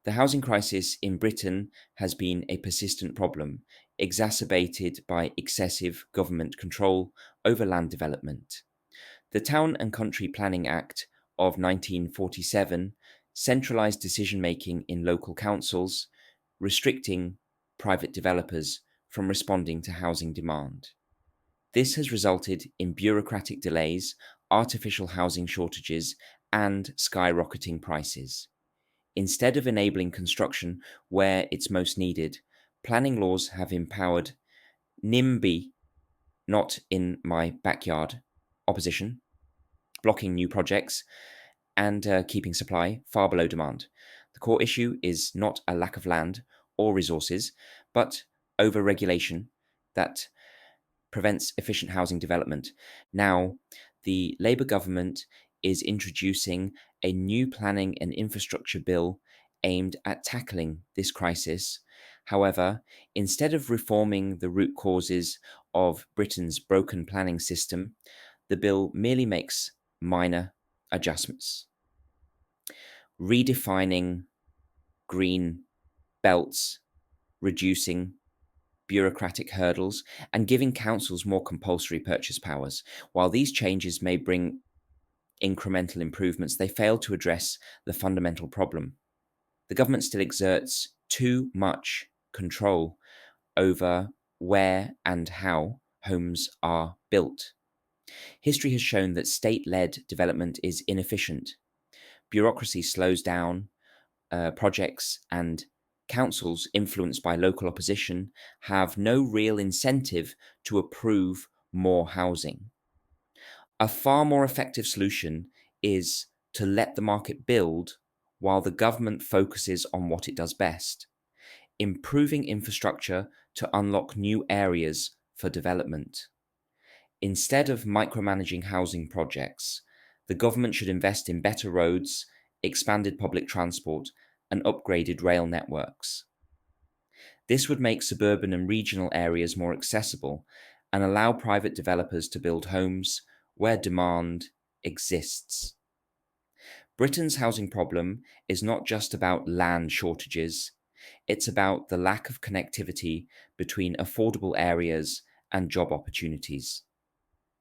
The housing crisis in Britain has been a persistent problem, exacerbated by excessive government control over land development. The Town and Country Planning Act of 1947 centralised decision making in local councils, restricting private developers from responding to housing demand. This has resulted in bureaucratic delays, artificial housing shortages, and skyrocketing prices. Instead of enabling construction where it's most needed, planning laws have empowered NIMBY, not in my backyard, opposition, blocking new projects, and keeping supply far below demand. The core issue is not a lack of land or resources, but over-regulation that prevents efficient housing development. Now, the Labour government is introducing a new planning and infrastructure bill aimed at tackling this crisis. However, instead of reforming the root causes of Britain's broken planning system, the bill merely makes minor adjustments, redefining green belts, reducing bureaucratic hurdles, and giving councils more compulsory purchase powers. While these changes may bring incremental improvements, they fail to address the fundamental problem. The government still exerts too much control over where and how homes are built. History has shown that state-led development is inefficient. Bureaucracy slows down projects, and councils influenced by local opposition have no real incentive to approve more housing. A far more effective solution is to let the market build while the government focuses on what it does best, improving infrastructure to unlock new areas for development. Instead of micromanaging housing projects, the government should invest in better roads, expanded public transport, and upgraded rail networks. This would make suburban and regional areas more accessible and allow private developers to build homes where demand exists. Britain's housing problem is not just about land shortages, it's about the lack of connectivity between affordable areas and job opportunities.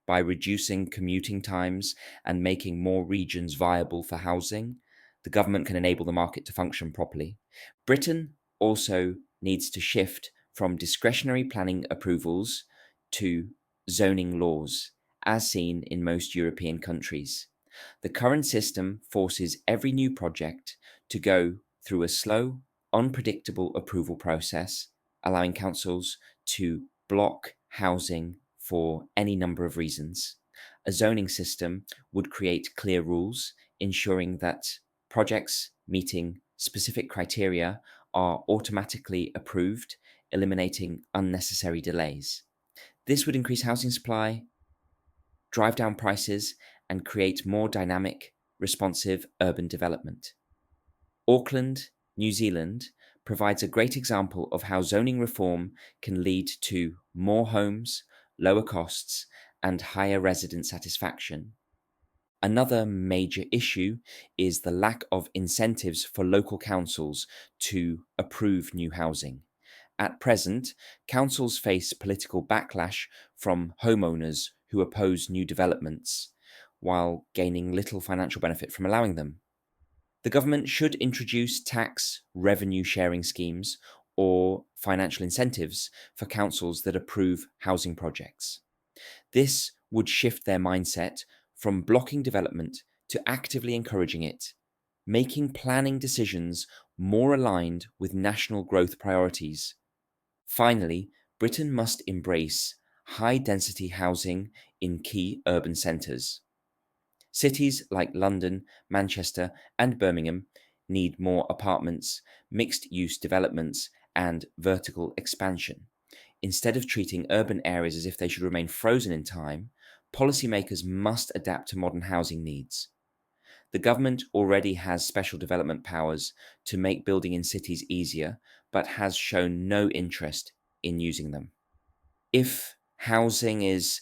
By reducing commuting times and making more regions viable for housing, the government can enable the market to function properly. Britain also needs to shift from discretionary planning approvals to zoning laws, as seen in most European countries. The current system forces every new project to go through a slow, unpredictable approval process, allowing councils to block housing for any number of reasons. A zoning system would create clear rules, ensuring that projects meeting specific criteria are automatically approved, eliminating unnecessary delays. This would increase housing supply, drive down prices, and create more dynamic, responsive urban development. Auckland, New Zealand, provides a great example of how zoning reform can lead to more homes, lower costs, and higher resident satisfaction. Another major issue is the lack of incentives for local councils to approve new housing. At present, councils face political backlash from homeowners who oppose new developments, while gaining little financial benefit from allowing them. The government should introduce tax revenue sharing schemes or financial incentives for councils that approve housing projects. This would shift their mindset from blocking development to actively encouraging it, making planning decisions more aligned with national growth priorities. Finally, Britain must embrace high-density housing in key urban centres. Cities like London, Manchester, and Birmingham need more apartments, mixed-use developments, and vertical expansion. Instead of treating urban areas as if they should remain frozen in time, policymakers must adapt to modern housing needs. The government already has special development powers to make building in cities easier, but has shown no interest in using them. If housing is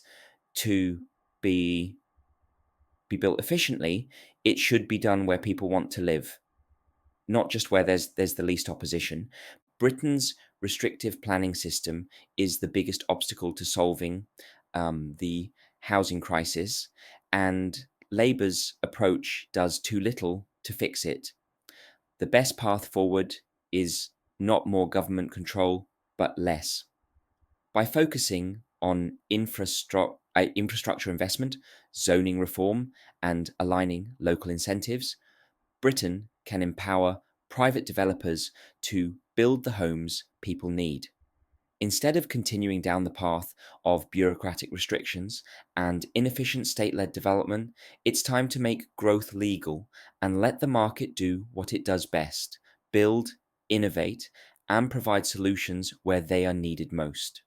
to be built efficiently, it should be done where people want to live. not just where there's the least opposition. Britain's restrictive planning system is the biggest obstacle to solving the housing crisis, and Labour's approach does too little to fix it. The best path forward is not more government control, but less. By focusing on infrastructure investment, zoning reform, and aligning local incentives, Britain can empower private developers to build the homes people need. Instead of continuing down the path of bureaucratic restrictions and inefficient state led development, it's time to make growth legal and let the market do what it does best: build, innovate, and provide solutions where they are needed most.